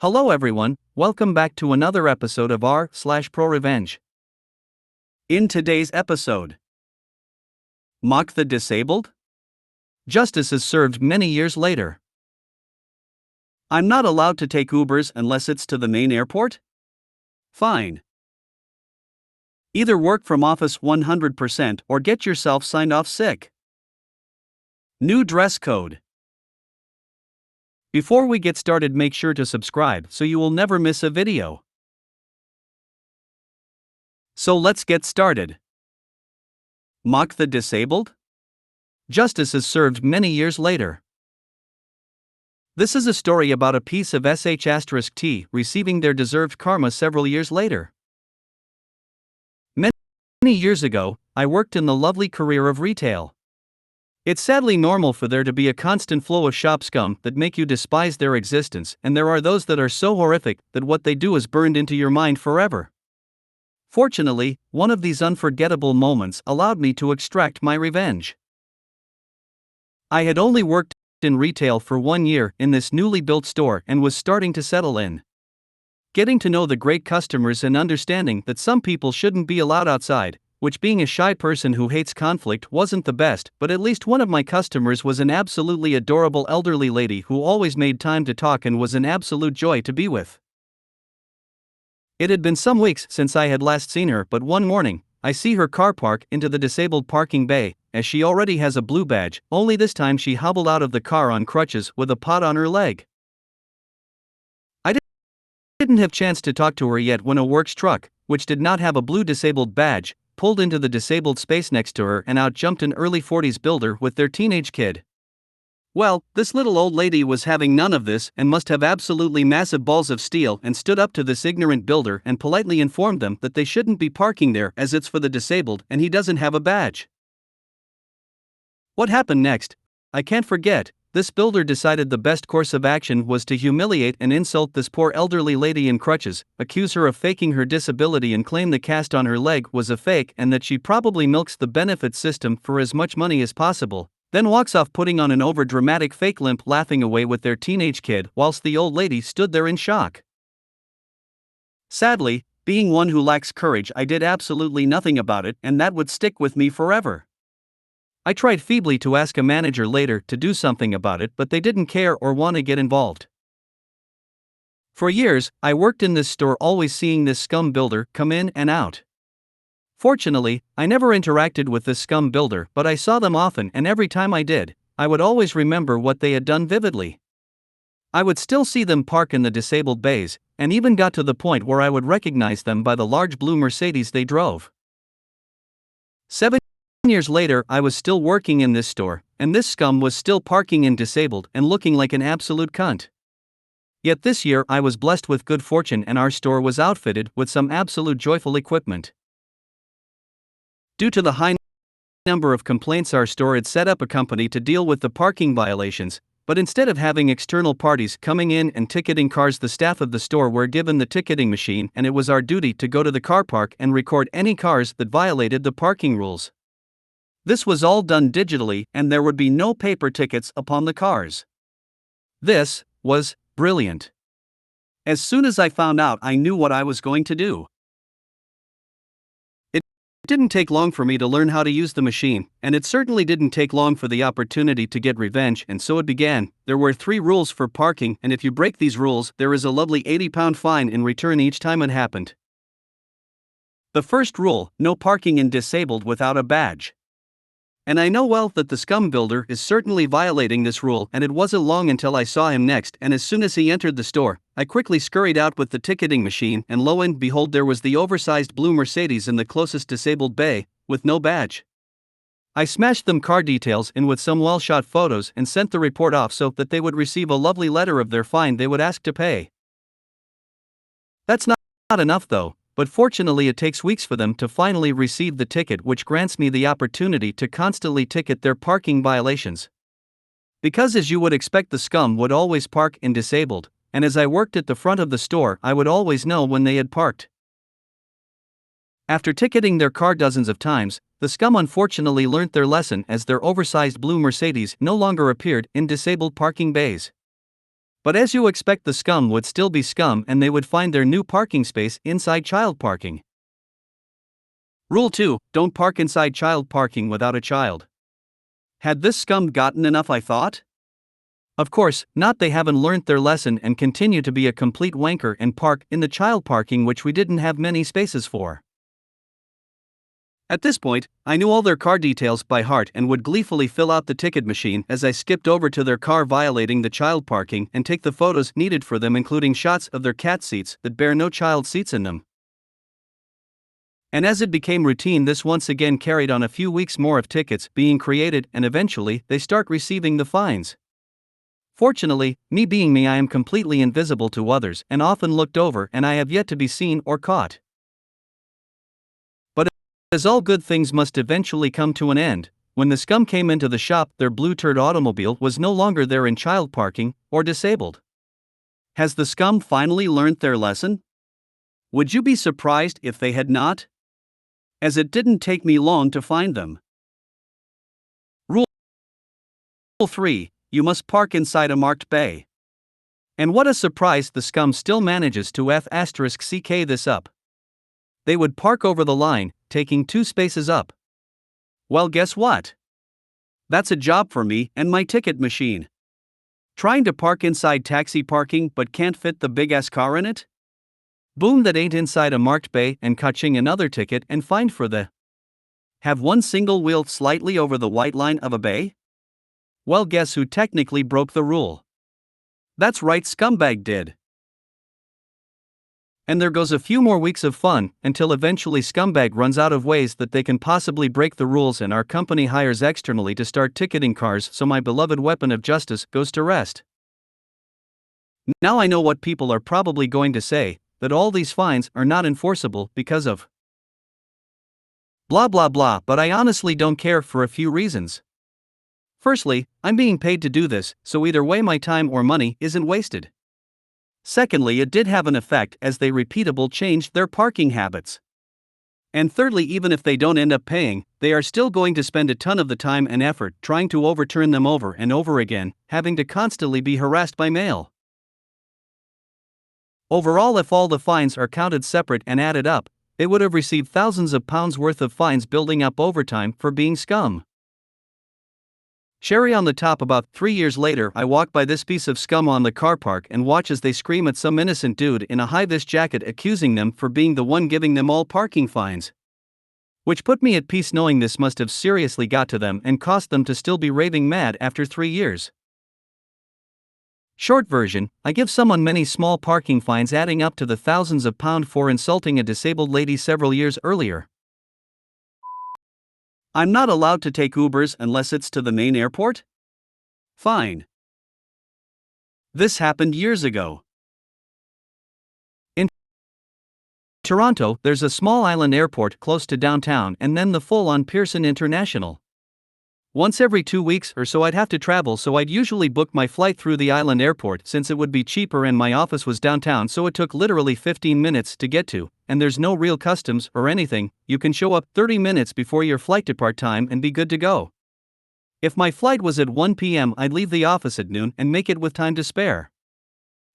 Hello everyone, welcome back to another episode of r/ProRevenge. In today's episode, Mock the Disabled? Justice is served many years later. I'm not allowed to take Ubers unless it's to the main airport? Fine. Either work from office 100% or get yourself signed off sick. New dress code. Before we get started, make sure to subscribe so you will never miss a video. So let's get started. Mock the Disabled? Justice is served many years later. This is a story about a piece of sh*t receiving their deserved karma several years later. Many years ago, I worked in the lovely career of retail. It's sadly normal for there to be a constant flow of shop scum that make you despise their existence, and there are those that are so horrific that what they do is burned into your mind forever. Fortunately, one of these unforgettable moments allowed me to extract my revenge. I had only worked in retail for 1 year in this newly built store and was starting to settle in. Getting to know the great customers and understanding that some people shouldn't be allowed outside, which being a shy person who hates conflict wasn't the best, but at least one of my customers was an absolutely adorable elderly lady who always made time to talk and was an absolute joy to be with. It had been some weeks since I had last seen her, but one morning, I see her car park into the disabled parking bay, as she already has a blue badge, only this time she hobbled out of the car on crutches with a pot on her leg. I didn't have chance to talk to her yet when a works truck, which did not have a blue disabled badge, pulled into the disabled space next to her and out jumped an early 40s builder with their teenage kid. Well, this little old lady was having none of this and must have absolutely massive balls of steel and stood up to this ignorant builder and politely informed them that they shouldn't be parking there as it's for the disabled and he doesn't have a badge. What happened next? I can't forget. This builder decided the best course of action was to humiliate and insult this poor elderly lady in crutches, accuse her of faking her disability and claim the cast on her leg was a fake and that she probably milks the benefit system for as much money as possible, then walks off putting on an over-dramatic fake limp, laughing away with their teenage kid whilst the old lady stood there in shock. Sadly, being one who lacks courage, I did absolutely nothing about it, and that would stick with me forever. I tried feebly to ask a manager later to do something about it, but they didn't care or want to get involved. For years, I worked in this store, always seeing this scum builder come in and out. Fortunately, I never interacted with this scum builder, but I saw them often, and every time I did, I would always remember what they had done vividly. I would still see them park in the disabled bays, and even got to the point where I would recognize them by the large blue Mercedes they drove. 7 years later, I was still working in this store, and this scum was still parking in disabled and looking like an absolute cunt. Yet this year I was blessed with good fortune and our store was outfitted with some absolute joyful equipment. Due to the high number of complaints, our store had set up a company to deal with the parking violations, but instead of having external parties coming in and ticketing cars, the staff of the store were given the ticketing machine and it was our duty to go to the car park and record any cars that violated the parking rules. This was all done digitally, and there would be no paper tickets upon the cars. This was brilliant. As soon as I found out, I knew what I was going to do. It didn't take long for me to learn how to use the machine, and it certainly didn't take long for the opportunity to get revenge, and so it began. There were 3 rules for parking, and if you break these rules, there is a lovely £80 fine in return each time it happened. The first rule: no parking in disabled without a badge. And I know well that the scum builder is certainly violating this rule, and it wasn't long until I saw him next, and as soon as he entered the store, I quickly scurried out with the ticketing machine, and lo and behold, there was the oversized blue Mercedes in the closest disabled bay, with no badge. I smashed them car details in with some well-shot photos and sent the report off so that they would receive a lovely letter of their fine they would ask to pay. That's not enough though. But fortunately it takes weeks for them to finally receive the ticket, which grants me the opportunity to constantly ticket their parking violations. Because as you would expect, the scum would always park in disabled, and as I worked at the front of the store, I would always know when they had parked. After ticketing their car dozens of times, the scum unfortunately learnt their lesson, as their oversized blue Mercedes no longer appeared in disabled parking bays. But as you expect, the scum would still be scum and they would find their new parking space inside child parking. Rule 2: don't park inside child parking without a child. Had this scum gotten enough, I thought? Of course, not. They haven't learnt their lesson and continue to be a complete wanker and park in the child parking which we didn't have many spaces for. At this point, I knew all their car details by heart and would gleefully fill out the ticket machine as I skipped over to their car violating the child parking and take the photos needed for them, including shots of their cat seats that bear no child seats in them. And as it became routine, this once again carried on a few weeks more of tickets being created, and eventually they start receiving the fines. Fortunately, me being me, I am completely invisible to others and often looked over, and I have yet to be seen or caught. But as all good things must eventually come to an end, when the scum came into the shop, their blue turd automobile was no longer there in child parking or disabled. Has the scum finally learned their lesson? Would you be surprised if they had not? As it didn't take me long to find them. Rule 3: you must park inside a marked bay. And what a surprise, the scum still manages to *CK this up. They would park over the line, taking 2 spaces up. Well, guess what? That's a job for me and my ticket machine. Trying to park inside taxi parking but can't fit the big ass car in it? Boom, that ain't inside a marked bay, and catching another ticket and fined for the have one single wheel slightly over the white line of a bay? Well, guess who technically broke the rule? That's right, scumbag did. And there goes a few more weeks of fun, until eventually scumbag runs out of ways that they can possibly break the rules and our company hires externally to start ticketing cars, so my beloved weapon of justice goes to rest. Now I know what people are probably going to say, that all these fines are not enforceable because of blah blah blah, but I honestly don't care for a few reasons. Firstly, I'm being paid to do this, so either way my time or money isn't wasted. Secondly, it did have an effect as they repeatable changed their parking habits. And thirdly, even if they don't end up paying, they are still going to spend a ton of the time and effort trying to overturn them over and over again, having to constantly be harassed by mail. Overall, if all the fines are counted separate and added up, they would have received thousands of pounds worth of fines, building up over time for being scum. Cherry on the top, about 3 years later, I walk by this piece of scum on the car park and watch as they scream at some innocent dude in a high-vis jacket, accusing them for being the one giving them all parking fines. Which put me at peace, knowing this must have seriously got to them and cost them to still be raving mad after 3 years. Short version: I give someone many small parking fines adding up to the thousands of pounds for insulting a disabled lady several years earlier. I'm not allowed to take Ubers unless it's to the main airport? Fine. This happened years ago. In Toronto, there's a small island airport close to downtown and then the full-on Pearson International. Once every 2 weeks or so I'd have to travel, so I'd usually book my flight through the island airport since it would be cheaper, and my office was downtown, so it took literally 15 minutes to get to, and there's no real customs or anything. You can show up 30 minutes before your flight depart time and be good to go. If my flight was at 1 p.m., I'd leave the office at noon and make it with time to spare.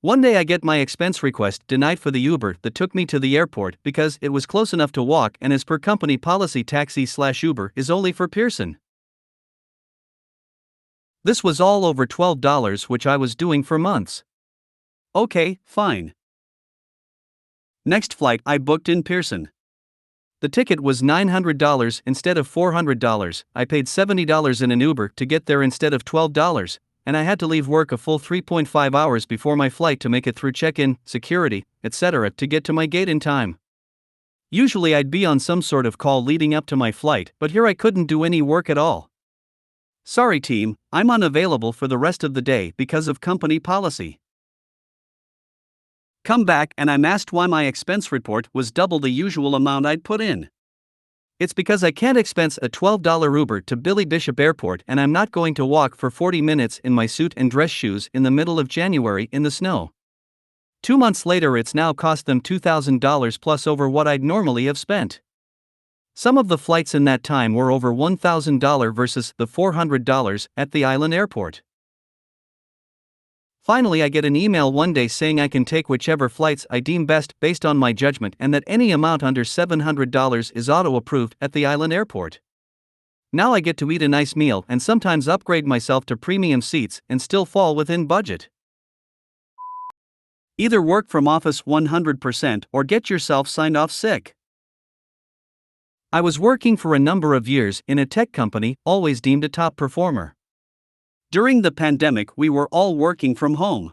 One day I get my expense request denied for the Uber that took me to the airport because it was close enough to walk, and as per company policy, taxi/Uber is only for Pearson. This was all over $12, which I was doing for months. Okay, fine. Next flight I booked in Pearson. The ticket was $900 instead of $400. I paid $70 in an Uber to get there instead of $12, and I had to leave work a full 3.5 hours before my flight to make it through check-in, security, etc. to get to my gate in time. Usually I'd be on some sort of call leading up to my flight, but here I couldn't do any work at all. Sorry team, I'm unavailable for the rest of the day because of company policy. Come back and I'm asked why my expense report was double the usual amount I'd put in. It's because I can't expense a $12 Uber to Billy Bishop Airport, and I'm not going to walk for 40 minutes in my suit and dress shoes in the middle of January in the snow. 2 months later, it's now cost them $2,000 plus over what I'd normally have spent. Some of the flights in that time were over $1,000 versus the $400 at the island airport. Finally, I get an email one day saying I can take whichever flights I deem best based on my judgment and that any amount under $700 is auto-approved at the island airport. Now I get to eat a nice meal and sometimes upgrade myself to premium seats and still fall within budget. Either work from office 100% or get yourself signed off sick. I was working for a number of years in a tech company, always deemed a top performer. During the pandemic, we were all working from home.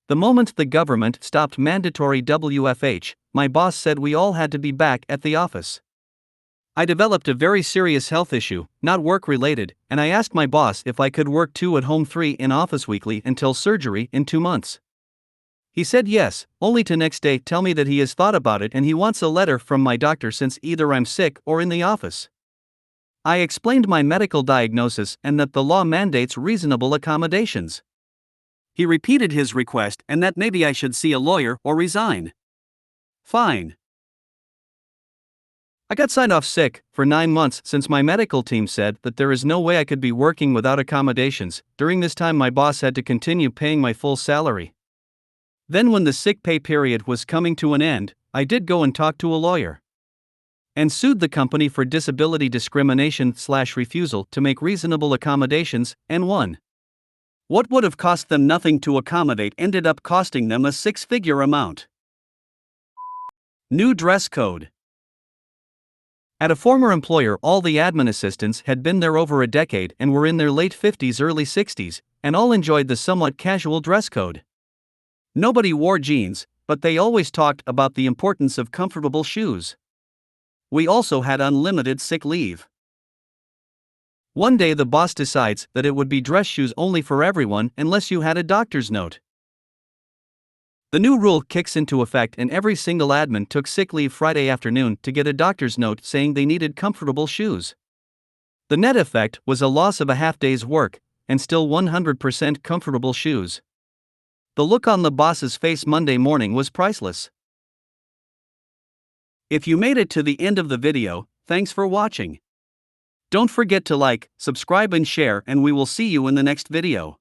The moment the government stopped mandatory WFH, my boss said we all had to be back at the office. I developed a very serious health issue, not work-related, and I asked my boss if I could work 2 at home 3 in office weekly until surgery in 2 months. He said yes, only to next day tell me that he has thought about it and he wants a letter from my doctor since either I'm sick or in the office. I explained my medical diagnosis and that the law mandates reasonable accommodations. He repeated his request and that maybe I should see a lawyer or resign. Fine. I got signed off sick for 9 months since my medical team said that there is no way I could be working without accommodations. During this time, my boss had to continue paying my full salary. Then, when the sick pay period was coming to an end, I did go and talk to a lawyer and sued the company for disability discrimination/refusal to make reasonable accommodations, and won. What would have cost them nothing to accommodate ended up costing them a 6-figure amount. New dress code. At a former employer, all the admin assistants had been there over a decade and were in their late 50s, early 60s, and all enjoyed the somewhat casual dress code. Nobody wore jeans, but they always talked about the importance of comfortable shoes. We also had unlimited sick leave. One day the boss decides that it would be dress shoes only for everyone unless you had a doctor's note. The new rule kicks into effect and every single admin took sick leave Friday afternoon to get a doctor's note saying they needed comfortable shoes. The net effect was a loss of a half day's work, and still 100% comfortable shoes. The look on the boss's face Monday morning was priceless. If you made it to the end of the video, thanks for watching. Don't forget to like, subscribe and share, and we will see you in the next video.